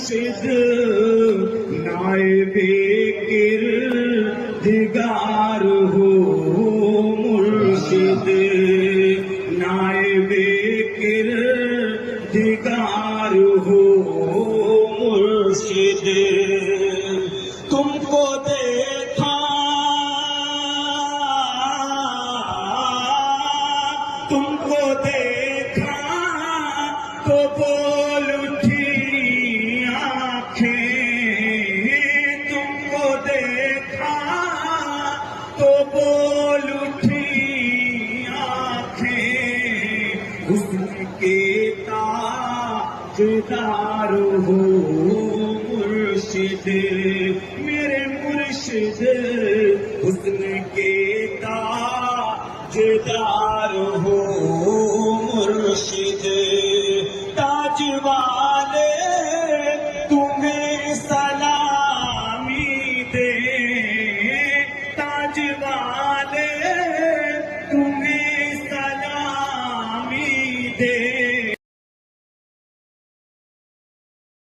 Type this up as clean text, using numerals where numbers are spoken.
मुर्शिद नाइबे किरदिगार हो मुर्शिद नाइबे किरदिगार हो मुर्शिद तुमको देखा तुमको देखा तो बोल उठी आंखें तुमको देखा तो बोल उठी आंखें हुस्न के ताजदार हो मुर्शिद मेरे मुर्शिद हुस्न के ताजदार हो मुर्शिद ताज वाले तुम्हें सलामी दे ताज वाले तुम्हें सलामी दे